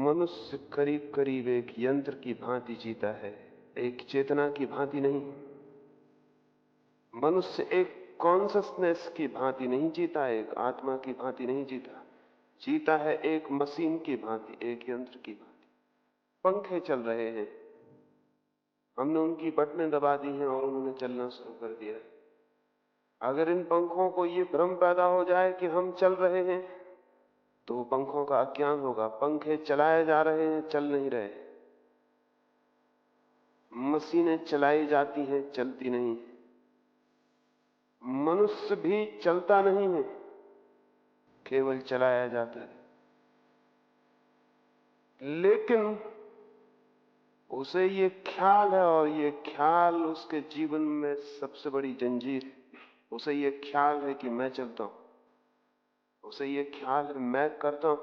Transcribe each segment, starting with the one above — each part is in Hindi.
मनुष्य करीब करीब एक यंत्र की भांति जीता है, एक चेतना की भांति नहीं। मनुष्य एक कॉन्शसनेस की भांति नहीं जीता, एक आत्मा की भांति नहीं जीता। जीता है एक मशीन की भांति, एक यंत्र की भांति। पंखे चल रहे हैं, हमने उनकी बटनें दबा दी हैं और उन्होंने चलना शुरू कर दिया। अगर इन पंखों को ये भ्रम पैदा हो जाए कि हम चल रहे हैं, तो पंखों का अज्ञान होगा। पंखे चलाए जा रहे हैं, चल नहीं रहे। मशीनें चलाई जाती हैं, चलती नहीं। मनुष्य भी चलता नहीं है, केवल चलाया जाता है। लेकिन उसे ये ख्याल है, और ये ख्याल उसके जीवन में सबसे बड़ी जंजीर है। उसे ये ख्याल है कि मैं चलता हूं, उसे ये ख्याल है मैं करता हूं,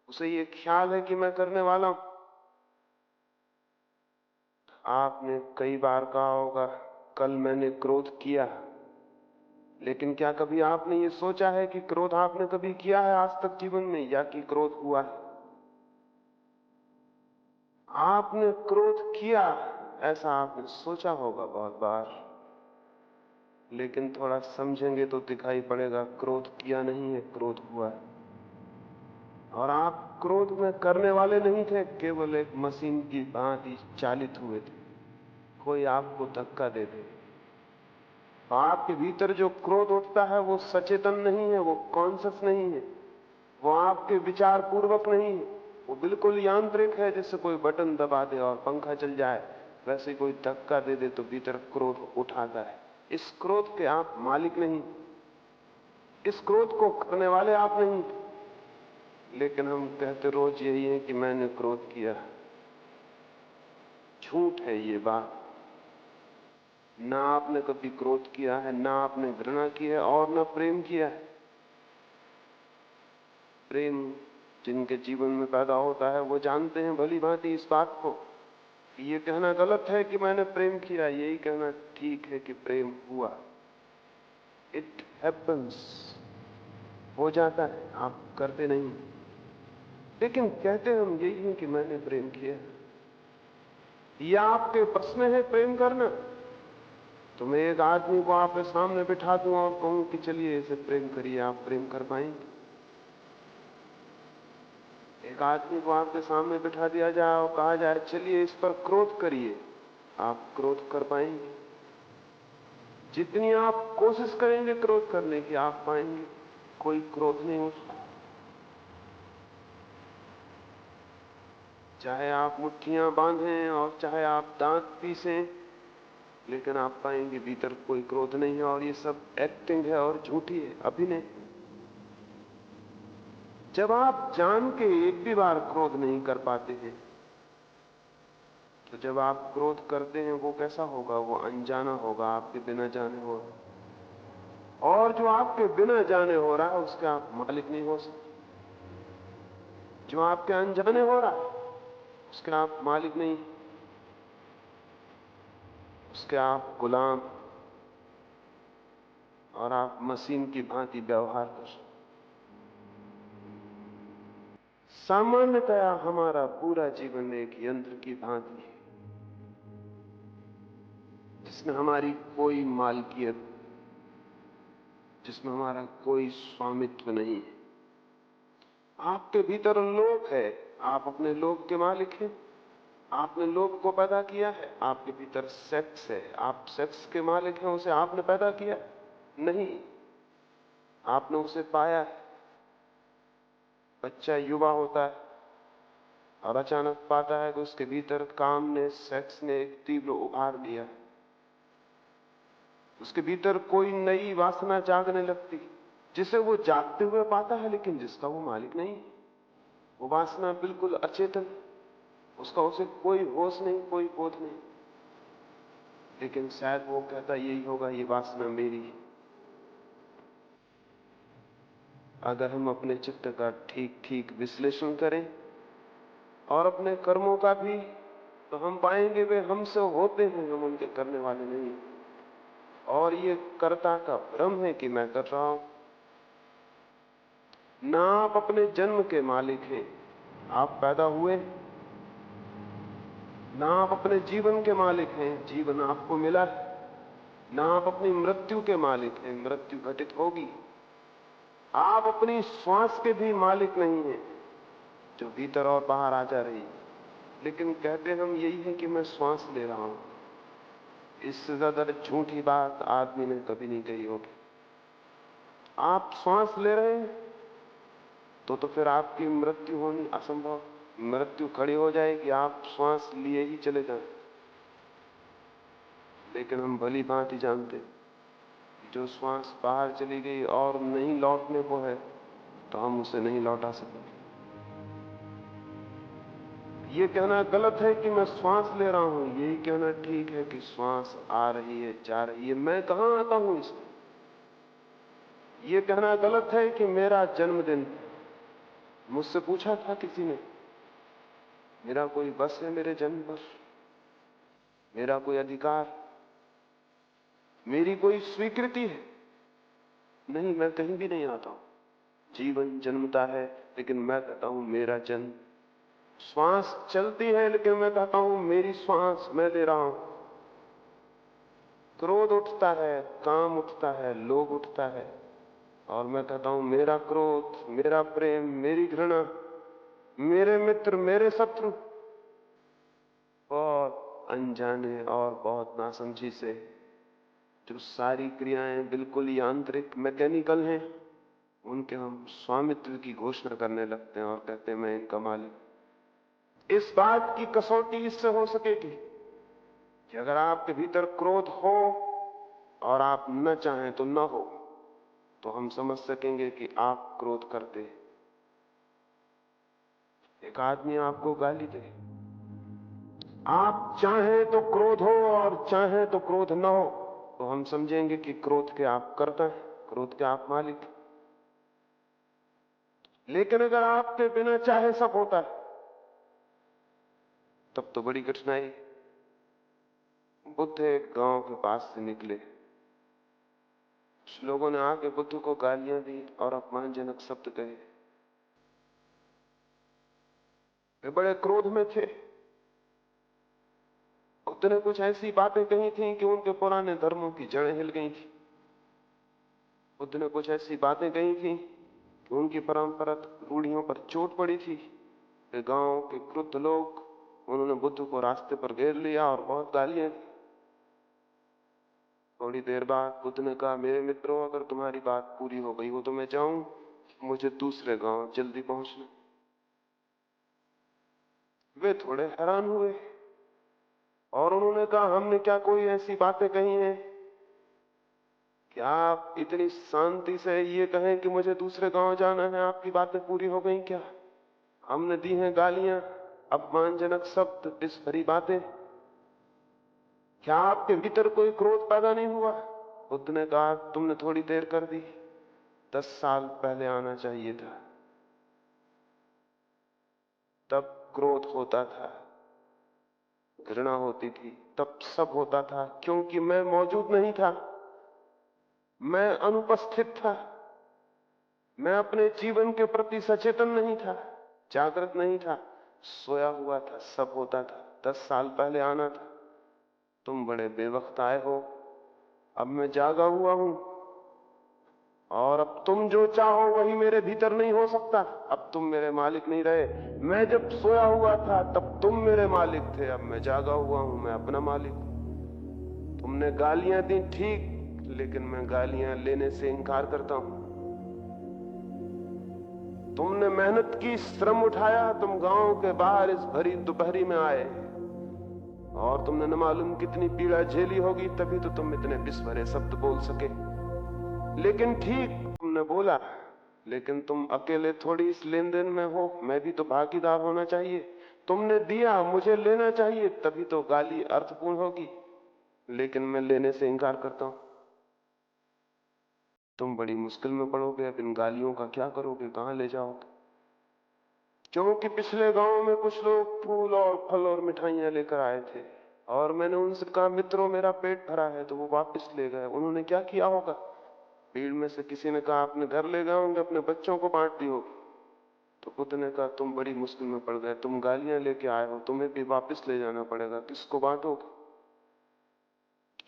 उसे ये ख्याल है कि मैं करने वाला हूं। आपने कई बार कहा होगा, कल मैंने क्रोध किया। लेकिन क्या कभी आपने ये सोचा है कि क्रोध आपने कभी किया है आज तक जीवन में, या कि क्रोध हुआ है? आपने क्रोध किया, ऐसा आपने सोचा होगा बहुत बार, लेकिन थोड़ा समझेंगे तो दिखाई पड़ेगा क्रोध किया नहीं है, क्रोध हुआ है। और आप क्रोध में करने वाले नहीं थे, केवल एक मशीन की भांति चालित हुए थे। कोई आपको धक्का दे दे, आपके भीतर जो क्रोध उठता है वो सचेतन नहीं है, वो कॉन्शियस नहीं है, वो आपके विचार पूर्वक नहीं है, वो बिल्कुल यांत्रिक है। जैसे कोई बटन दबा दे और पंखा चल जाए, वैसे कोई धक्का दे दे तो भीतर क्रोध उठाता है। इस क्रोध के आप मालिक नहीं, इस क्रोध को करने वाले आप नहीं। लेकिन हम कहते रोज यही है कि मैंने क्रोध किया। झूठ है ये बात। ना आपने कभी क्रोध किया है, ना आपने घृणा की है, और ना प्रेम किया है। प्रेम जिनके जीवन में पैदा होता है वो जानते हैं भली भांति इस बात को कि ये कहना गलत है कि मैंने प्रेम किया, यही कहना ठीक है कि प्रेम हुआ। इट हैपन्स, हो जाता है, आप करते नहीं। लेकिन कहते हम यही है कि मैंने प्रेम किया। यह आपके बस में है प्रेम करना? तो मैं एक आदमी को आपके सामने बिठा दूं और कहूं कि चलिए इसे प्रेम करिए, आप प्रेम कर पाएंगे? एक आदमी को आपके सामने बिठा दिया जाए और कहा जाए चलिए इस पर क्रोध करिए, आप क्रोध कर पाएंगे? जितनी आप कोशिश करेंगे क्रोध करने की, आप पाएंगे कोई क्रोध नहीं हो सकता। चाहे आप मुट्ठियां बांधें और चाहे आप दांत पीसें, लेकिन आप पाएंगे भीतर कोई क्रोध नहीं है, और ये सब एक्टिंग है और झूठी है, अभिनय। जब आप जान के एक भी बार क्रोध नहीं कर पाते हैं, तो जब आप क्रोध करते हैं वो कैसा होगा? वो अनजाना होगा, आपके बिना जाने हो रहा। और जो आपके बिना जाने हो रहा है उसके आप मालिक नहीं हो सकते। जो आपके अनजाने हो रहा है उसके आप मालिक नहीं, उसके आप गुलाम, और आप मशीन की भांति व्यवहार कर। सामान्यतया हमारा पूरा जीवन एक यंत्र की भांति है, जिसमें हमारी कोई मालकियत, जिसमें हमारा कोई स्वामित्व नहीं है। आपके भीतर लोभ है, आप अपने लोभ के मालिक हैं। आपने लोभ को पैदा किया है। आपके भीतर सेक्स है, आप सेक्स के मालिक हैं। उसे आपने पैदा किया नहीं, आपने उसे पाया है। बच्चा युवा होता है और अचानक पाता है कि उसके भीतर काम ने, सेक्स ने एक तीव्र उभार दिया है। उसके भीतर कोई नई वासना जागने लगती, जिसे वो जागते हुए पाता है, लेकिन जिसका वो मालिक नहीं। वो वासना बिल्कुल अचेतन, उसका उसे कोई होश नहीं, कोई बोध नहीं। लेकिन शायद वो कहता यही होगा, ये वासना मेरी है। अगर हम अपने चित्त का ठीक ठीक विश्लेषण करें और अपने कर्मों का भी, तो हम पाएंगे वे हमसे होते हैं, हम उनके करने वाले नहीं। और ये कर्ता का भ्रम है कि मैं कर रहा हूं। ना आप अपने जन्म के मालिक हैं, आप पैदा हुए, ना आप अपने जीवन के मालिक हैं, जीवन आपको मिला है, ना आप अपनी मृत्यु के मालिक हैं, मृत्यु घटित होगी। आप अपनी श्वास के भी मालिक नहीं हैं, जो भीतर और बाहर आ जा रही है। लेकिन कहते हम यही है कि मैं श्वास ले रहा हूं। इससे ज्यादा झूठी बात आदमी ने कभी नहीं कही होगी। आप श्वास ले रहे हैं तो फिर आपकी मृत्यु होनी असंभव। मृत्यु खड़ी हो जाएगी, आप श्वास लिए ही चले जाएं। लेकिन हम भली भांति जानते, जो श्वास बाहर चली गई और नहीं लौटने को है, तो हम उसे नहीं लौटा सकते। ये कहना गलत है कि मैं श्वास ले रहा हूं, यही कहना ठीक है कि श्वास आ रही है, जा रही है, मैं कहां आता हूं इसमें। ये कहना गलत है कि मेरा जन्मदिन, मुझसे पूछा था किसी ने, मेरा कोई बस है मेरे जन्म पर, मेरा कोई अधिकार, मेरी कोई स्वीकृति है? नहीं, मैं कहीं भी नहीं आता हूं। जीवन जन्मता है, लेकिन मैं कहता हूं मेरा जन्म। श्वास चलती है, लेकिन मैं कहता हूं मेरी श्वास मैं ले रहा हूं। क्रोध उठता है, काम उठता है, लोभ उठता है, और मैं कहता हूं मेरा क्रोध, मेरा प्रेम, मेरी घृणा, मेरे मित्र, मेरे शत्रु। बहुत अनजाने और बहुत नासमझी से जो सारी क्रियाएं बिल्कुल यांत्रिक, मैकेनिकल हैं, उनके हम स्वामित्व की घोषणा करने लगते हैं और कहते हैं मैं इनका मालिक। इस बात की कसौटी इससे हो सकेगी कि अगर आपके भीतर क्रोध हो और आप न चाहें तो न हो, तो हम समझ सकेंगे कि आप क्रोध करते हैं। एक आदमी आपको गाली दे, आप चाहें तो क्रोध हो और चाहें तो क्रोध न हो, तो हम समझेंगे कि क्रोध के आप करता है, क्रोध के आप मालिक। लेकिन अगर आपके बिना चाहे सब होता है, तब तो बड़ी कठिनाई। बुद्ध एक गांव के पास से निकले। कुछ लोगों ने आके बुद्ध को गालियां दी और अपमानजनक शब्द कहे। वे बड़े क्रोध में थे। बुद्ध ने कुछ ऐसी बातें कही थी कि उनके पुराने धर्मों की जड़ें हिल गई थी। बुद्ध ने कुछ ऐसी बातें कही थी कि उनकी परंपरागत रूढ़ियों पर चोट पड़ी थी। गांव के क्रुद्ध लोग, उन्होंने बुद्ध को रास्ते पर घेर लिया और बहुत गालियां दी। थोड़ी देर बाद बुद्ध ने कहा, मेरे मित्रों, अगर तुम्हारी बात पूरी हो गई हो तो मैं जाऊं, मुझे दूसरे गांव जल्दी पहुंचना। वे थोड़े हैरान हुए और उन्होंने कहा, हमने क्या कोई ऐसी बातें कही हैं कि आप इतनी शांति से ये कहें कि मुझे दूसरे गांव जाना है? आपकी बातें पूरी हो गई क्या? हमने दी हैं गालियां, अपमानजनक शब्द, विष भरी बातें, क्या आपके भीतर कोई क्रोध पैदा नहीं हुआ? बुद्ध ने कहा, तुमने थोड़ी देर कर दी, 10 साल पहले आना चाहिए था, तब क्रोध होता था, घृणा होती थी, तब सब होता था, क्योंकि मैं मौजूद नहीं था, मैं अनुपस्थित था, मैं अपने जीवन के प्रति सचेतन नहीं था, जागृत नहीं था, सोया हुआ था, सब होता था। 10 साल पहले आना था। तुम बड़े बेवक्त आए हो, अब मैं जागा हुआ हूं, और अब तुम जो चाहो वही मेरे भीतर नहीं हो सकता। अब तुम मेरे मालिक नहीं रहे। मैं जब सोया हुआ था तब तुम मेरे मालिक थे, अब मैं जागा हुआ हूं, मैं अपना मालिक हूं। तुमने गालियां दी, ठीक, लेकिन मैं गालियां लेने से इनकार करता हूं। तुमने मेहनत की, श्रम उठाया, तुम गांव के बाहर इस भरी दोपहरी में आए, और तुमने न मालूम कितनी पीड़ा झेली होगी, तभी तो तुम इतने विष भरे शब्द बोल सके। लेकिन ठीक, तुमने बोला, लेकिन तुम अकेले थोड़ी इस लेन देन में हो, मैं भी तो भागीदार होना चाहिए। तुमने दिया, मुझे लेना चाहिए, तभी तो गाली अर्थपूर्ण होगी। लेकिन मैं लेने से इनकार करता हूं। तुम बड़ी मुश्किल में पड़ोगे। अब इन गालियों का क्या करोगे, कहां ले जाओगे? क्योंकि पिछले गांव में कुछ लोग फूल और फल और मिठाइयां लेकर आए थे, और मैंने उनसे कहा, मित्रों, मेरा पेट भरा है, तो वो वापस ले गए। उन्होंने क्या किया होगा? भीड़ में से किसी ने कहा, अपने घर ले गए होंगे, अपने बच्चों को बांट दी होगी। तो बुद्ध ने कहा तुम बड़ी मुश्किल में पड़ गए, तुम गालियां लेके आए हो, तुम्हें भी वापस ले जाना पड़ेगा। किसको बांटोगे,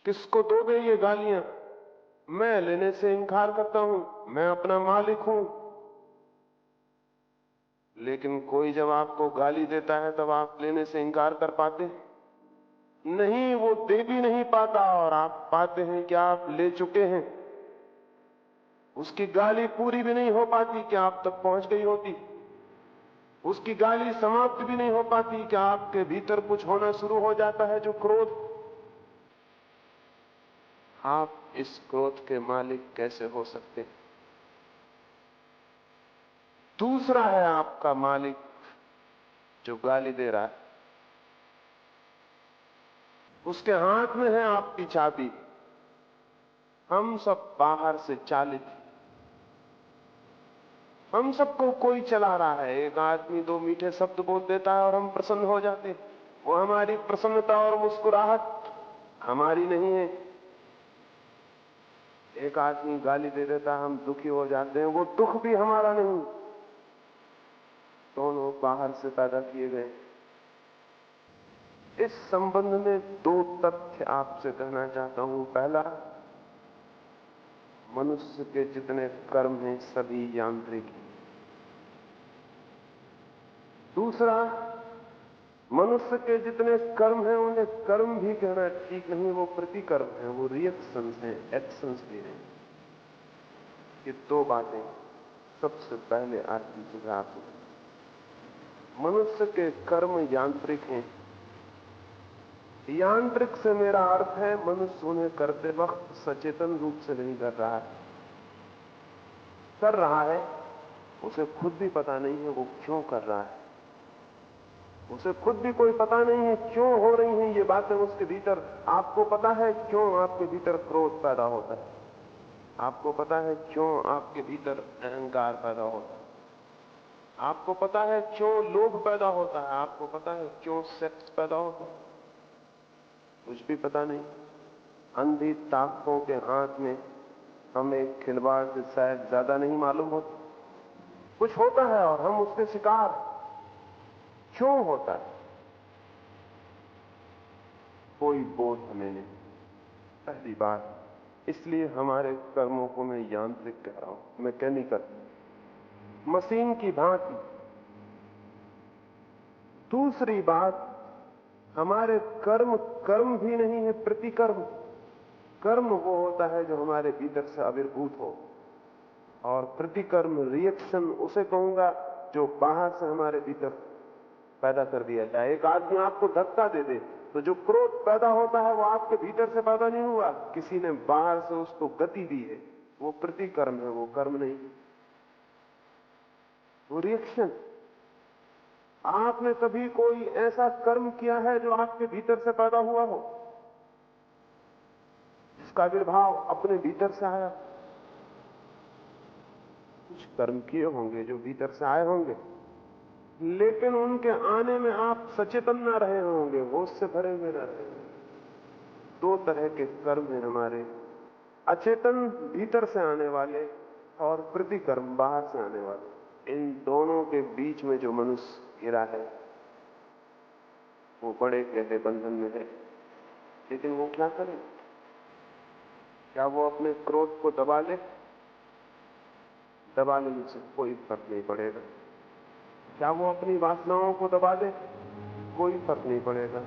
किसको दोगे ये गालियां? मैं लेने से इनकार करता हूं, मैं अपना मालिक हूं। लेकिन कोई जब आपको गाली देता है तब आप लेने से इनकार कर पाते नहीं, वो दे भी नहीं पाता और आप पाते हैं कि आप ले चुके हैं। उसकी गाली पूरी भी नहीं हो पाती कि आप तक पहुंच गई होती, उसकी गाली समाप्त भी नहीं हो पाती कि आपके भीतर कुछ होना शुरू हो जाता है, जो क्रोध। आप इस क्रोध के मालिक कैसे हो सकते? दूसरा है आपका मालिक जो गाली दे रहा है, उसके हाथ में है आपकी चाबी। हम सब बाहर से चालित, हम सबको कोई चला रहा है। एक आदमी दो मीठे शब्द बोल देता है और हम प्रसन्न हो जाते हैं। वो हमारी प्रसन्नता और मुस्कुराहट हमारी नहीं है। एक आदमी गाली दे देता है, हम दुखी हो जाते हैं, वो दुख भी हमारा नहीं। दोनों बाहर से पैदा किए गए। इस संबंध में दो तथ्य आपसे कहना चाहता हूं। पहला, मनुष्य के जितने कर्म हैं सभी यांत्रिक हैं। दूसरा, मनुष्य के जितने कर्म हैं उन्हें कर्म भी कहना ठीक नहीं, वो प्रतिकर्म है, वो रिएक्शंस हैं, एक्शंस भी हैं। ये दो बातें सबसे पहले आदमी सुझाव हैं। मनुष्य के कर्म यांत्रिक हैं। यांत्रिक से मेरा अर्थ है मनुष्य उन्हें करते वक्त सचेतन रूप से नहीं कर रहा है। कर रहा है, उसे खुद भी पता नहीं है वो क्यों कर रहा है। उसे खुद भी कोई पता नहीं है क्यों हो रही हैं ये बातें उसके भीतर। आपको पता है क्यों आपके भीतर क्रोध पैदा होता है? आपको पता है क्यों आपके भीतर अहंकार पैदा होता है? आपको पता है क्यों लोभ पैदा होता है? आपको पता है क्यों सेक्स पैदा होता है? कुछ भी पता नहीं। अंधी ताकतों के हाथ में हमें खिलवाड़ से शायद ज्यादा नहीं मालूम होता। कुछ होता है और हम उसके शिकार। क्यों होता है? कोई बोध हमें नहीं। पहली बात, इसलिए हमारे कर्मों को मैं यांत्रिक कह रहा हूं, मैकेनिकल, मशीन की भांति। दूसरी बात, हमारे कर्म कर्म भी नहीं है, प्रतिकर्म। कर्म वो होता है जो हमारे भीतर से आविर्भूत हो, और प्रतिकर्म, रिएक्शन, उसे कहूंगा जो बाहर से हमारे भीतर पैदा कर दिया जाए। एक आदमी आपको धक्का दे दे तो जो क्रोध पैदा होता है वो आपके भीतर से पैदा नहीं हुआ, किसी ने बाहर से उसको गति दी है। वो प्रतिकर्म है, वो कर्म नहीं, वो रिएक्शन। आपने कभी कोई ऐसा कर्म किया है जो आपके भीतर से पैदा हुआ हो, जिसका आविर्भाव अपने भीतर से आया? कुछ कर्म किए होंगे जो भीतर से आए होंगे, लेकिन उनके आने में आप सचेतन ना रहे होंगे, होश से भरे हुए रहते हैं। दो तरह के कर्म हैं हमारे, अचेतन भीतर से आने वाले और प्रतिकर्म बाहर से आने वाले। इन दोनों के बीच में जो मनुष्य गिरा है वो बड़े गहरे बंधन में है। लेकिन वो क्या करे? क्या वो अपने क्रोध को दबा ले? दबा लेने से कोई फर्क नहीं पड़ेगा। क्या वो अपनी वासनाओं को दबा दे? कोई फर्क नहीं पड़ेगा,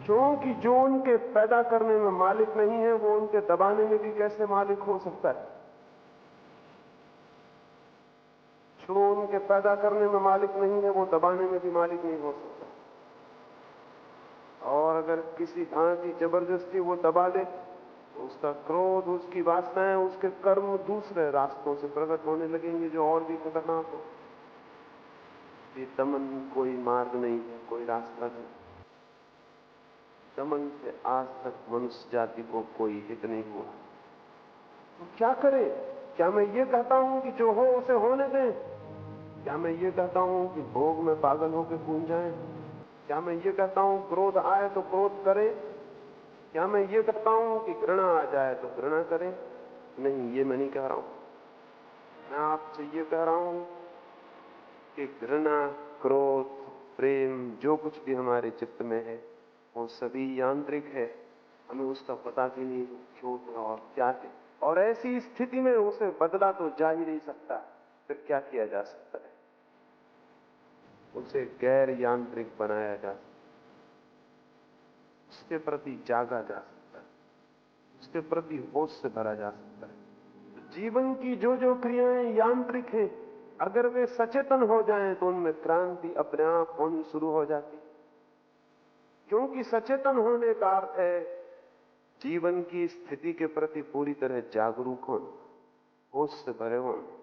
क्योंकि जो उनके पैदा करने में मालिक नहीं है वो उनके दबाने में भी कैसे मालिक हो सकता है? जो उनके पैदा करने में मालिक नहीं है वो दबाने में भी मालिक नहीं हो सकता। और अगर किसी भांति जबरदस्ती वो दबा दे तो उसका क्रोध, उसकी वासनाएं, उसके कर्म दूसरे रास्तों से प्रकट होने लगेंगे जो और भी खतरनाक हो। ये दमन कोई मार्ग नहीं है, कोई रास्ता नहीं। दमन से आज तक मनुष्य जाति को कोई हित नहीं हुआ। तो क्या करें? क्या मैं ये कहता हूं कि जो हो उसे होने दें? क्या मैं ये कहता हूं कि भोग में पागल होकर कूद जाएं? क्या मैं ये कहता हूं क्रोध आए तो क्रोध करें? क्या मैं ये कहता हूं कि घृणा आ जाए तो घृणा करें? नहीं, ये मैं नहीं कह रहा हूं। मैं आपसे ये कह रहा हूं कि घृणा, क्रोध, प्रेम जो कुछ भी हमारे चित्त में है वो सभी यांत्रिक है। हमें उसका पता भी नहीं क्यों और क्या है, और ऐसी स्थिति में उसे बदला तो जा ही नहीं सकता। फिर क्या किया जा सकता है? उसे गैर यांत्रिक बनाया जा सकता है, उसके प्रति जागा जा सकता है, उसके प्रति होश से भरा जा सकता है। जीवन की जो जो क्रियाएं यांत्रिक हैं, अगर वे सचेतन हो जाएं तो उनमें क्रांति अपने आप होनी शुरू हो जाती। क्योंकि सचेतन होने का अर्थ है जीवन की स्थिति के प्रति पूरी तरह जागरूक होना, होश से भरे होना।